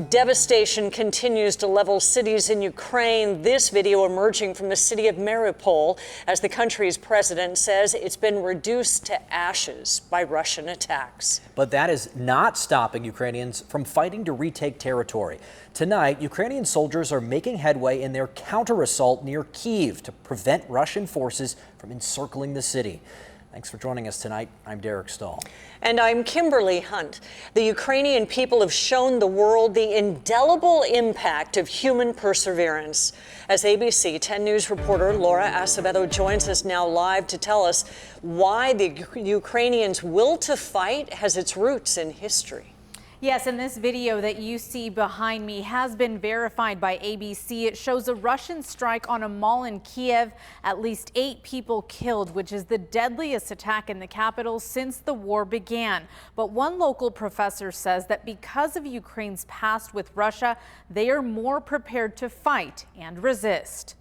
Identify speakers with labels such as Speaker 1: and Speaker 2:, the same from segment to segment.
Speaker 1: Devastation continues to level cities in Ukraine. This video emerging from the city of Mariupol as the country's president says it's been reduced to ashes by Russian attacks.
Speaker 2: But that is not stopping Ukrainians from fighting to retake territory. Tonight, Ukrainian soldiers are making headway in their counter-assault near Kyiv to prevent Russian forces from encircling the city. Thanks for joining us tonight. I'm Derek Stahl.
Speaker 1: And I'm Kimberly Hunt. The Ukrainian people have shown the world the indelible impact of human perseverance. As ABC 10 News reporter Laura Acevedo joins us now live to tell us why the Ukrainians' will to fight has its roots in history.
Speaker 3: Yes, and this video that you see behind me has been verified by ABC. It shows a Russian strike on a mall in Kiev. At least 8 people killed, which is the deadliest attack in the capital since the war began. But one local professor says that because of Ukraine's past with Russia, they are more prepared to fight and resist.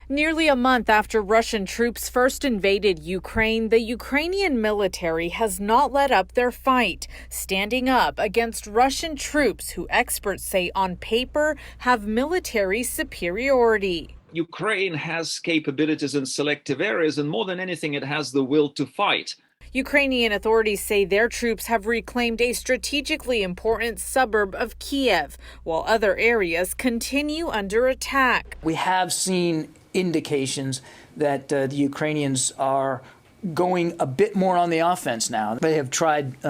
Speaker 3: Nearly a month after Russian troops first invaded Ukraine, the Ukrainian military has not let up their fight, standing up against Russian troops who experts say on paper have military superiority.
Speaker 4: Ukraine has capabilities in selective areas, and more than anything, it has the will to fight.
Speaker 3: Ukrainian authorities say their troops have reclaimed a strategically important suburb of Kiev, while other areas continue under attack.
Speaker 5: We have seen indications that the Ukrainians are going a bit more on the offense now. They have tried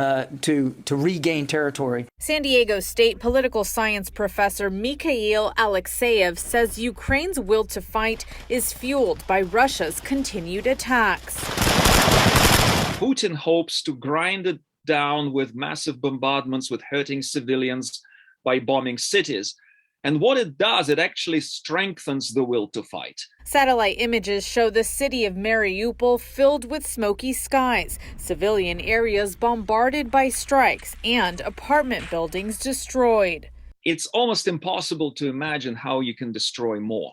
Speaker 5: to regain territory.
Speaker 3: San Diego State political science professor Mikhail Alexeyev says Ukraine's will to fight is fueled by Russia's continued attacks.
Speaker 4: Putin hopes to grind it down with massive bombardments, with hurting civilians by bombing cities. And what it does, it actually strengthens the will to fight.
Speaker 3: Satellite images show the city of Mariupol filled with smoky skies, civilian areas bombarded by strikes, and apartment buildings destroyed.
Speaker 4: It's almost impossible to imagine how you can destroy more.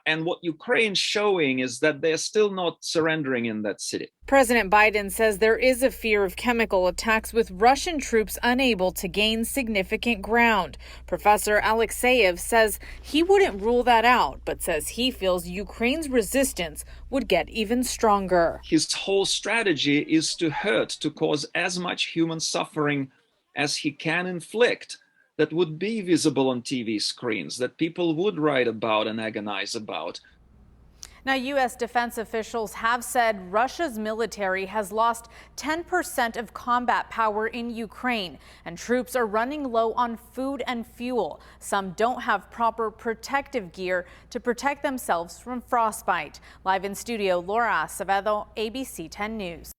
Speaker 4: And what Ukraine's showing is that they're still not surrendering in that city.
Speaker 3: President Biden says there is a fear of chemical attacks with Russian troops unable to gain significant ground. Professor Alexeyev says he wouldn't rule that out, but says he feels Ukraine's resistance would get even stronger.
Speaker 4: His whole strategy is to hurt, to cause as much human suffering as he can inflict, that would be visible on TV screens, that people would write about and agonize about.
Speaker 3: Now, U.S. defense officials have said Russia's military has lost 10% of combat power in Ukraine, and troops are running low on food and fuel. Some don't have proper protective gear to protect themselves from frostbite. Live in studio, Laura Acevedo, ABC 10 News.